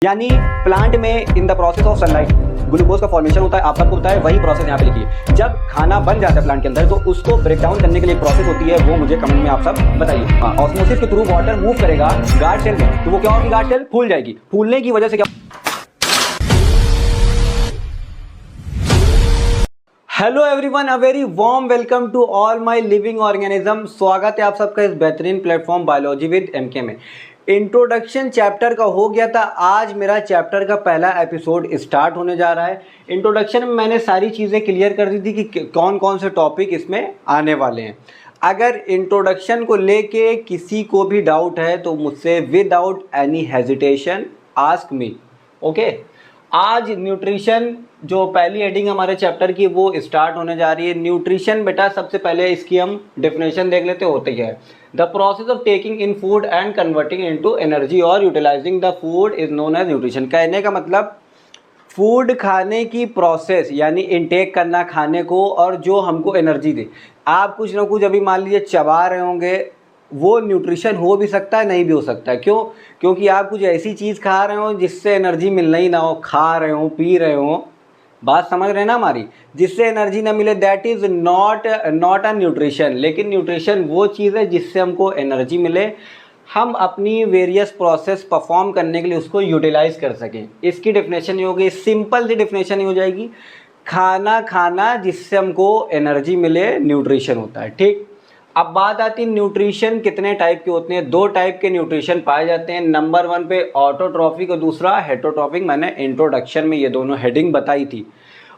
यानी प्लांट में in the process of sunlight glucose का फॉर्मेशन होता है, आप सबको पता है, वही प्रोसेस यहाँ पे लिखिए। जब खाना बन जाता है प्लांट के अंदर तो उसको ब्रेक डाउन करने के लिए एक प्रोसेस होती है, वो मुझे कमेंट में आप सब बताइए। हाँ, ऑस्मोसिस के थ्रू वाटर मूव करेगा गार्ड सेल में, तो वो क्या होगी, गार्ड सेल फूल जाएगी। फूलने की वजह से क्या, hello everyone, a very warm welcome to all my living organism. स्वागत है आप सबका इस बेहतरीन प्लेटफॉर्म बायोलॉजी विद एमके में। इंट्रोडक्शन चैप्टर का हो गया था, आज मेरा चैप्टर का पहला एपिसोड स्टार्ट होने जा रहा है। इंट्रोडक्शन में मैंने सारी चीज़ें क्लियर कर दी थी कि कौन कौन से टॉपिक इसमें आने वाले हैं। अगर इंट्रोडक्शन को लेके किसी को भी डाउट है तो मुझसे without any hesitation ask me, okay. आज न्यूट्रिशन जो पहली हेडिंग हमारे चैप्टर की वो स्टार्ट होने जा रही है। न्यूट्रिशन बेटा सबसे पहले इसकी हम डेफिनेशन देख लेते होते क्या है। The process of taking in food and converting into energy और utilising the food is known as nutrition. कहने का मतलब फूड खाने की प्रोसेस यानी इनटेक करना खाने को और जो हमको एनर्जी दे। आप कुछ ना कुछ अभी मान लीजिए चबा रहे होंगे, वो न्यूट्रिशन हो भी सकता है, नहीं भी हो सकता है। क्यों? क्योंकि आप कुछ ऐसी चीज़ खा रहे हो जिससे एनर्जी मिलना ही ना हो, खा रहे हो, पी रहे हो, बात समझ रहे हैं ना हमारी, जिससे एनर्जी ना मिले, that is not a nutrition. लेकिन न्यूट्रिशन वो चीज़ है जिससे हमको एनर्जी मिले, हम अपनी वेरियस प्रोसेस परफॉर्म करने के लिए उसको यूटिलाइज कर सकें। इसकी डेफिनेशन ये होगी, सिंपल सी डेफिनेशन ये हो जाएगी, खाना खाना जिससे हमको एनर्जी मिले, न्यूट्रिशन होता है। ठीक, अब बात आती है न्यूट्रिशन कितने टाइप के होते हैं। दो टाइप के न्यूट्रिशन पाए जाते हैं। नंबर वन पे ऑटोट्रॉफिक और दूसरा हेटरोट्रॉफिक। मैंने इंट्रोडक्शन में ये दोनों हेडिंग बताई थी।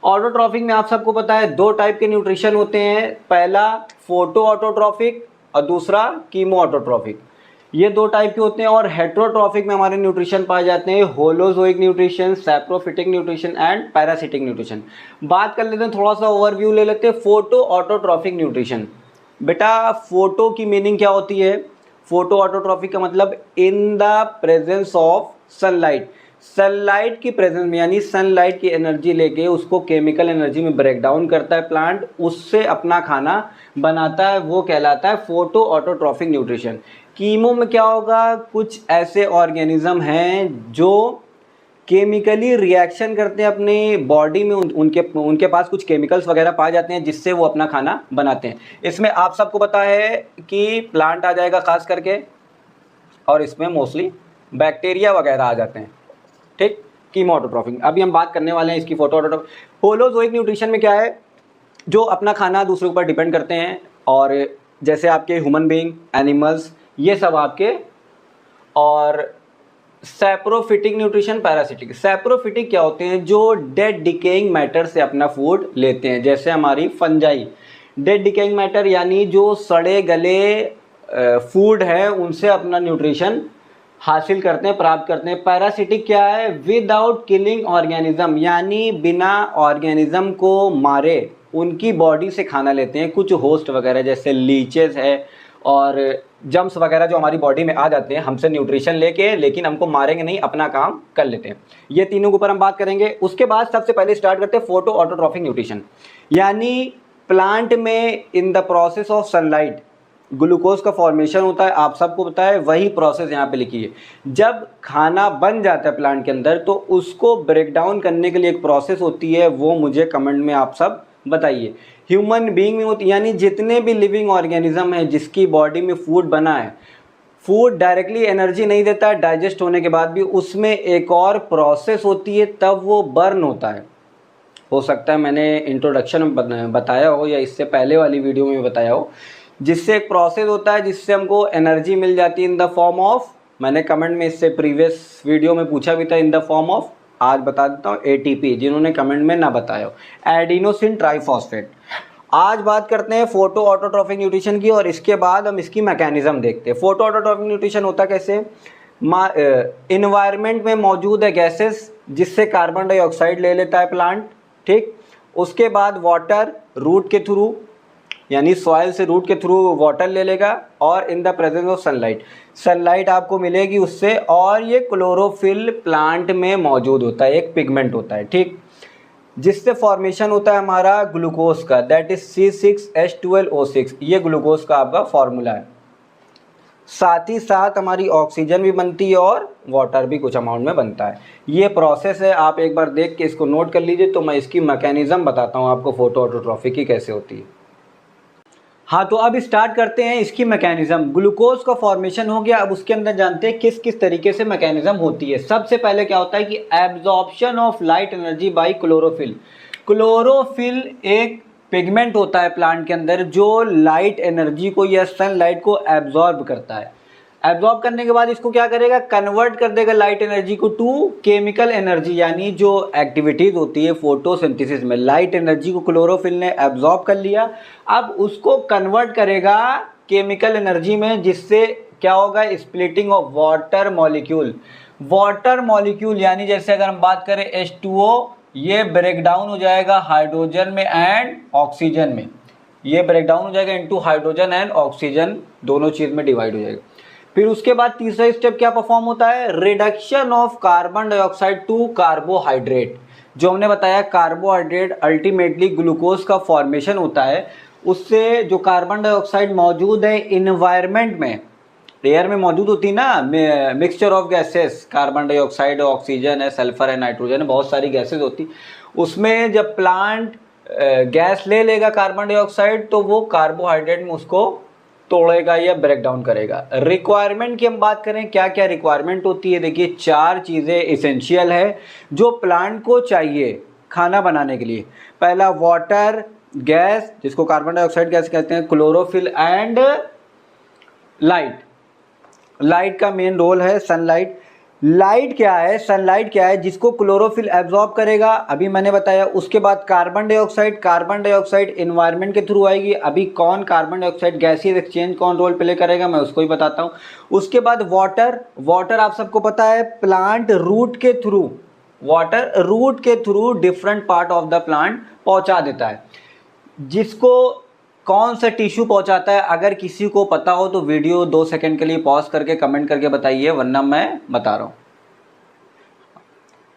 ऑटोट्रॉफिक में आप सबको पता है दो टाइप के न्यूट्रिशन होते हैं, पहला फोटो ऑटोट्रॉफिक और दूसरा कीमो ऑटोट्रॉफिक। ये दो टाइप के होते हैं। और हेटरोट्रॉफिक में हमारे न्यूट्रिशन पाए जाते हैं holozoic nutrition, saprophytic nutrition and parasitic nutrition. बात कर लेते हैं, थोड़ा सा ओवरव्यू ले लेते हैं। फोटो ऑटोट्रॉफिक न्यूट्रिशन, बेटा फोटो की मीनिंग क्या होती है? फोटो ऑटोट्रॉफिक का मतलब in the presence of sunlight. Sunlight की प्रेजेंस में यानी सनलाइट की एनर्जी लेके उसको केमिकल एनर्जी में ब्रेक डाउन करता है प्लांट, उससे अपना खाना बनाता है, वो कहलाता है फोटो ऑटोट्रॉफिक न्यूट्रिशन। कीमो में क्या होगा, कुछ ऐसे ऑर्गेनिज्म हैं जो केमिकली रिएक्शन करते हैं अपने बॉडी में, उनके पास कुछ केमिकल्स वगैरह पाए जाते हैं जिससे वो अपना खाना बनाते हैं। इसमें आप सबको पता है कि प्लांट आ जाएगा खास करके, और इसमें मोस्टली बैक्टीरिया वगैरह आ जाते हैं। ठीक, कीमो ऑटोट्रॉफिक। अभी हम बात करने वाले हैं इसकी फोटो ऑटोट्रॉफिक। होलोजोइक न्यूट्रिशन में क्या है, जो अपना खाना दूसरे के ऊपर डिपेंड करते हैं, और जैसे आपके ह्यूमन बीइंग, एनिमल्स, ये सब आपके। और सैप्रोफिटिक न्यूट्रिशन, पैरासिटिक। सैप्रोफिटिक क्या होते हैं, जो डेड डिकेइंग मैटर से अपना फूड लेते हैं, जैसे हमारी फंजाई। डेड डिकेइंग मैटर यानी जो सड़े गले फूड है उनसे अपना न्यूट्रिशन हासिल करते हैं, प्राप्त करते हैं। पैरासिटिक क्या है, विदाउट किलिंग ऑर्गेनिज्म, यानी बिना ऑर्गेनिज्म को मारे उनकी बॉडी से खाना लेते हैं। कुछ होस्ट वगैरह जैसे लीचेस है और जम्स वगैरह जो हमारी बॉडी में आ जाते हैं हमसे न्यूट्रिशन लेके, लेकिन हमको मारेंगे नहीं, अपना काम कर लेते हैं। ये तीनों के ऊपर हम बात करेंगे। उसके बाद सबसे पहले स्टार्ट करते हैं फोटो ऑटोट्रॉफिक न्यूट्रिशन। यानी प्लांट में in the process of sunlight glucose का फॉर्मेशन होता है, आप सबको पता है, वही प्रोसेस यहाँ पे लिखी है। जब खाना बन जाता है प्लांट के अंदर तो उसको ब्रेक डाउन करने के लिए एक प्रोसेस होती है, वो मुझे कमेंट में आप सब बताइए। ह्यूमन बीइंग में होती, यानी जितने भी लिविंग ऑर्गेनिज्म है जिसकी बॉडी में फूड बना है, फूड डायरेक्टली एनर्जी नहीं देता है, डाइजेस्ट होने के बाद भी उसमें एक और प्रोसेस होती है, तब वो बर्न होता है। हो सकता है मैंने इंट्रोडक्शन में बताया हो या इससे पहले वाली वीडियो में बताया हो, जिससे एक प्रोसेस होता है जिससे हमको एनर्जी मिल जाती है इन द फॉर्म ऑफ, मैंने कमेंट में इससे प्रीवियस वीडियो में पूछा भी था, इन द फॉर्म ऑफ, आज बता देता हूँ, एटीपी, जिन्होंने कमेंट में ना बताया हो, एडिनोसिन ट्राइफॉस्फेट। आज बात करते हैं फोटो ऑटोट्रॉफिक न्यूट्रिशन की, और इसके बाद हम इसकी मैकेनिज्म देखते हैं। फोटो ऑटोट्रॉफिक न्यूट्रिशन होता कैसे, इन्वायरमेंट में मौजूद है गैसेस जिससे कार्बन डाइऑक्साइड ले लेता है प्लांट। ठीक, उसके बाद वाटर रूट के थ्रू, यानी सॉइल से रूट के थ्रू वाटर ले लेगा, और in the presence of sunlight, sunlight आपको मिलेगी उससे, और ये क्लोरोफिल प्लांट में मौजूद होता है, एक पिगमेंट होता है। ठीक, जिससे फॉर्मेशन होता है हमारा ग्लूकोज का, दैट इज C6H12O6। ये ग्लूकोज का आपका फॉर्मूला है। साथ ही साथ हमारी ऑक्सीजन भी बनती है और वाटर भी कुछ अमाउंट में बनता है। ये प्रोसेस है, आप एक बार देख के इसको नोट कर लीजिए। तो मैं इसकी मैकेनिज्म बताता हूँ आपको फोटो ऑटोट्रॉफी की कैसे होती है। हाँ, तो अब स्टार्ट करते हैं इसकी मैकेनिज्म। ग्लूकोज का फॉर्मेशन हो गया, अब उसके अंदर जानते हैं किस किस तरीके से मैकेनिज्म होती है। सबसे पहले क्या होता है कि absorption of light energy by chlorophyll. Chlorophyll एक पिगमेंट होता है प्लांट के अंदर जो लाइट एनर्जी को या सनलाइट को एब्जॉर्ब करता है। एब्जॉर्ब करने के बाद इसको क्या करेगा, कन्वर्ट कर देगा लाइट एनर्जी को टू केमिकल एनर्जी, यानी जो एक्टिविटीज होती है फोटोसिंथेसिस में। लाइट एनर्जी को क्लोरोफिल ने एब्जॉर्ब कर लिया, अब उसको कन्वर्ट करेगा केमिकल एनर्जी में, जिससे क्या होगा, splitting of water molecule. Water molecule यानी जैसे अगर हम बात करें H2O, ये ब्रेक डाउन हो जाएगा हाइड्रोजन में एंड ऑक्सीजन में। ये ब्रेक डाउन हो जाएगा इनटू हाइड्रोजन एंड ऑक्सीजन, दोनों चीज में डिवाइड हो जाएगा। फिर उसके बाद तीसरा स्टेप क्या परफॉर्म होता है, reduction of carbon dioxide to carbohydrate. जो हमने बताया कार्बोहाइड्रेट अल्टीमेटली ग्लूकोज का फॉर्मेशन होता है, उससे जो कार्बन डाइऑक्साइड मौजूद है इन्वायरमेंट में, एयर में मौजूद होती है ना, mixture of gases, carbon dioxide, oxygen है, सल्फर है, नाइट्रोजन है, बहुत सारी गैसेस होती। उसमें जब प्लांट गैस ले लेगा कार्बन डाइऑक्साइड, तो वो कार्बोहाइड्रेट में उसको तोड़ेगा या ब्रेक डाउन करेगा। रिक्वायरमेंट की हम बात करें, क्या क्या रिक्वायरमेंट होती है, देखिए 4 चीज़ें इसेंशियल है जो प्लांट को चाहिए खाना बनाने के लिए। पहला वाटर, गैस जिसको कार्बन डाइऑक्साइड गैस कहते हैं, क्लोरोफिल एंड लाइट। लाइट का मेन रोल है सनलाइट। लाइट क्या है, सनलाइट क्या है, जिसको क्लोरोफिल एब्जॉर्ब करेगा, अभी मैंने बताया। उसके बाद carbon dioxide, carbon dioxide environment के थ्रू आएगी। अभी कौन कार्बन डाइऑक्साइड गैसीय एक्सचेंज कौन रोल प्ले करेगा, मैं उसको ही बताता हूँ। उसके बाद वाटर, वाटर आप सबको पता है प्लांट रूट के थ्रू, वाटर रूट के through different part of the plant पहुंचा देता है। जिसको कौन सा टिश्यू पहुंचाता है, अगर किसी को पता हो तो वीडियो 2 सेकंड के लिए पॉज करके कमेंट करके बताइए, वरना मैं बता रहा हूं।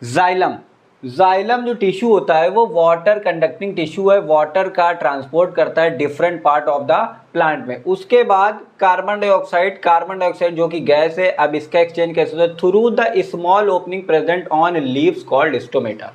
जाइलम, जाइलम जो टिश्यू होता है वो वाटर कंडक्टिंग टिश्यू है, वाटर का ट्रांसपोर्ट करता है different part of the plant में। उसके बाद कार्बन डाइऑक्साइड, कार्बन डाइऑक्साइड जो कि गैस है, अब इसका एक्सचेंज कैसे होता है, through the small opening present on leaves called stomata.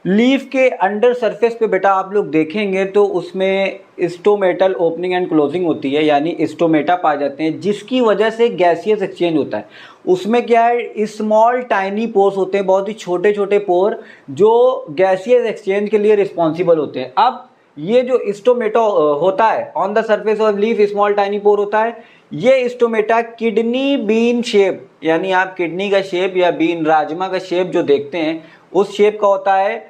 Leaf के अंडर सरफेस पे बेटा आप लोग देखेंगे तो उसमें स्टोमेटल ओपनिंग एंड क्लोजिंग होती है, यानी स्टोमेटा पाए जाते हैं, जिसकी वजह से गैसियस एक्सचेंज होता है। उसमें क्या है, स्मॉल टाइनी पोर्स होते हैं, बहुत ही छोटे छोटे पोर जो गैसियस एक्सचेंज के लिए रिस्पॉन्सिबल होते हैं। अब ये जो स्टोमेटा होता है on the surface of leaf, small tiny pore होता है, ये स्टोमेटा किडनी बीन शेप, यानी आप किडनी का शेप या बीन राजमा का शेप जो देखते हैं उस शेप का होता है।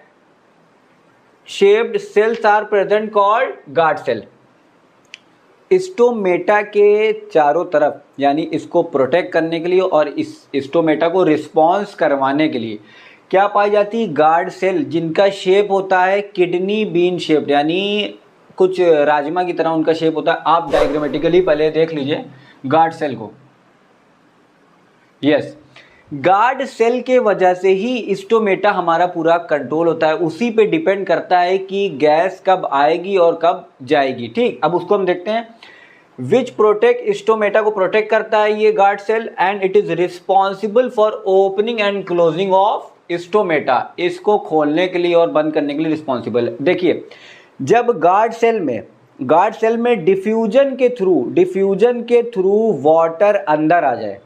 Shaped cells are present called guard cell. Stomata के चारों तरफ, यानी इसको प्रोटेक्ट करने के लिए और इस स्टोमेटा को रिस्पॉन्स करवाने के लिए क्या पाई जाती है, गार्ड सेल, जिनका शेप होता है किडनी बीन शेप्ड, यानी कुछ राजमा की तरह उनका शेप होता है। आप डायग्रामेटिकली पहले देख लीजिए गार्ड सेल को। यस, गार्ड सेल के वजह से ही स्टोमेटा हमारा पूरा कंट्रोल होता है, उसी पे डिपेंड करता है कि गैस कब आएगी और कब जाएगी। ठीक, अब उसको हम देखते हैं। विच प्रोटेक्ट, स्टोमेटा को प्रोटेक्ट करता है ये guard cell, and it is responsible for opening and closing of stomata. इसको खोलने के लिए और बंद करने के लिए रिस्पॉन्सिबल है। देखिए, जब गार्ड सेल में डिफ्यूजन के थ्रू वाटर अंदर आ जाए,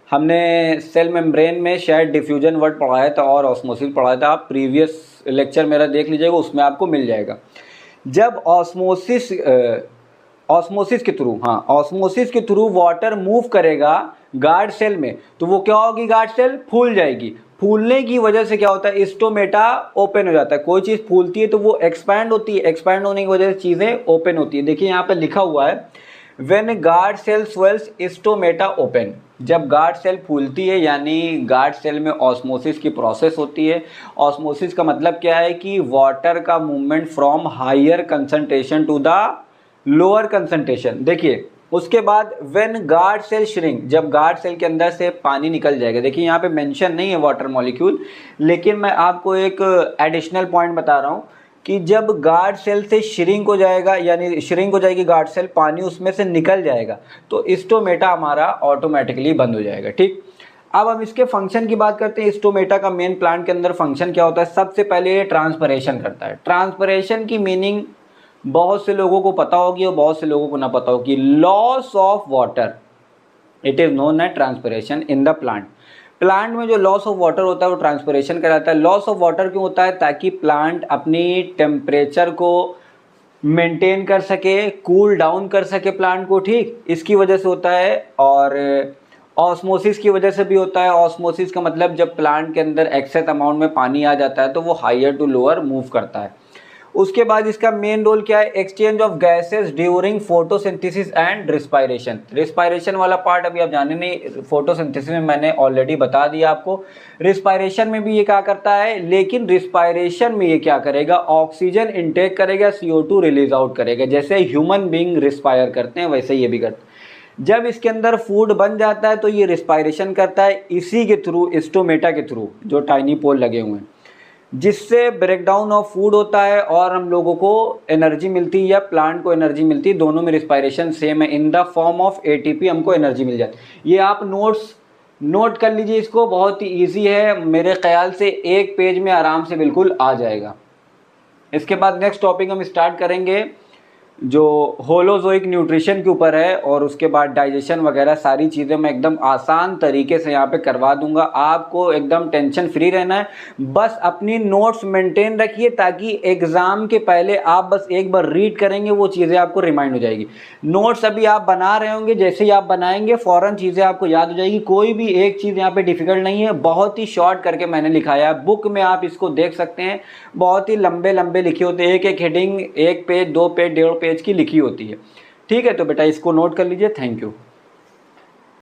हमने सेल मेम्ब्रेन में शायद डिफ्यूजन वर्ड पढ़ाया था और ऑस्मोसिस पढ़ाया था, आप प्रीवियस लेक्चर मेरा देख लीजिएगा, उसमें आपको मिल जाएगा। जब ऑस्मोसिस के थ्रू वाटर मूव करेगा गार्ड सेल में, तो वो क्या होगी, गार्ड सेल फूल जाएगी। फूलने की वजह से क्या होता है, स्टोमेटा ओपन हो जाता है। कोई चीज़ फूलती है तो वो एक्सपैंड होती है, एक्सपैंड होने की वजह से चीज़ें ओपन होती है। देखिए यहाँ पे लिखा हुआ है, when guard cell swells stomata open. जब गार्ड सेल फूलती है, यानी गार्ड सेल में ऑस्मोसिस की प्रोसेस होती है। ऑस्मोसिस का मतलब क्या है कि वाटर का movement from higher concentration to the lower concentration. देखिए, उसके बाद व्हेन गार्ड सेल श्रिंक, जब गार्ड सेल के अंदर से पानी निकल जाएगा। देखिए यहाँ पे मेंशन नहीं है वाटर मॉलिक्यूल, लेकिन मैं आपको एक एडिशनल पॉइंट बता रहा हूँ कि जब गार्ड सेल से श्रिंक हो जाएगा, यानी श्रिंक हो जाएगी गार्ड सेल, पानी उसमें से निकल जाएगा, तो स्टोमेटा हमारा ऑटोमेटिकली बंद हो जाएगा। ठीक, अब हम इसके फंक्शन की बात करते हैं। स्टोमेटा का मेन प्लांट के अंदर फंक्शन क्या होता है? सबसे पहले ये ट्रांसपरेशन करता है। ट्रांसपरेशन की मीनिंग बहुत से लोगों को पता होगी और बहुत से लोगों को ना पता होगी। Loss of water, it is known as transpiration in the plant. Plant में जो लॉस ऑफ वाटर होता है वो ट्रांसपरेशन कराता है। लॉस ऑफ वाटर क्यों होता है? ताकि प्लांट अपनी टेम्परेचर को मेंटेन कर सके, कूल डाउन कर सके प्लांट को। ठीक, इसकी वजह से होता है। और ऑस्मोसिस की वजह से भी होता है। ऑस्मोसिस का मतलब जब प्लांट के अंदर एक्सेस अमाउंट में पानी आ जाता है तो वो हायर टू लोअर मूव करता है। उसके बाद इसका मेन रोल क्या है? Exchange of gases during photosynthesis and respiration. Respiration वाला पार्ट अभी आप जाने नहीं, फोटोसिंथेसिस में मैंने ऑलरेडी बता दिया आपको। रिस्पायरेशन में भी ये क्या करता है, लेकिन रिस्पायरेशन में ये क्या करेगा? ऑक्सीजन इनटेक करेगा, CO2 रिलीज आउट करेगा। जैसे ह्यूमन बींग रिस्पायर करते हैं वैसे ये भी करते हैं। जब इसके अंदर फूड बन जाता है तो ये रिस्पायरेशन करता है, इसी के थ्रू, स्टोमेटा के थ्रू, जो टाइनी पोल लगे हुए हैं, जिससे ब्रेकडाउन ऑफ फूड होता है और हम लोगों को एनर्जी मिलती है या प्लांट को एनर्जी मिलती है। दोनों में रिस्पायरेशन सेम है। In the form of ATP हमको एनर्जी मिल जाती है। ये आप नोट कर लीजिए इसको, बहुत ही ईजी है। मेरे ख्याल से एक पेज में आराम से बिल्कुल आ जाएगा। इसके बाद नेक्स्ट टॉपिक हम स्टार्ट करेंगे जो होलोजोइक न्यूट्रिशन के ऊपर है, और उसके बाद डाइजेशन वगैरह सारी चीज़ें मैं एकदम आसान तरीके से यहाँ पे करवा दूंगा। आपको एकदम टेंशन फ्री रहना है, बस अपनी नोट्स मेंटेन रखिए ताकि एग्ज़ाम के पहले आप बस एक बार रीड करेंगे वो चीज़ें आपको रिमाइंड हो जाएगी। नोट्स अभी आप बना रहे होंगे, जैसे ही आप बनाएंगे फ़ौरन चीज़ें आपको याद हो जाएगी। कोई भी एक चीज़ यहाँ पर डिफ़िकल्ट नहीं है, बहुत ही शॉर्ट करके मैंने लिखाया है। बुक में आप इसको देख सकते हैं, बहुत ही लंबे लंबे लिखे होते हैं। एक एक हेडिंग 1 पेज 2 पेज 1.5 पेज की लिखी होती है। ठीक है, तो बेटा इसको नोट कर लीजिए। Thank you.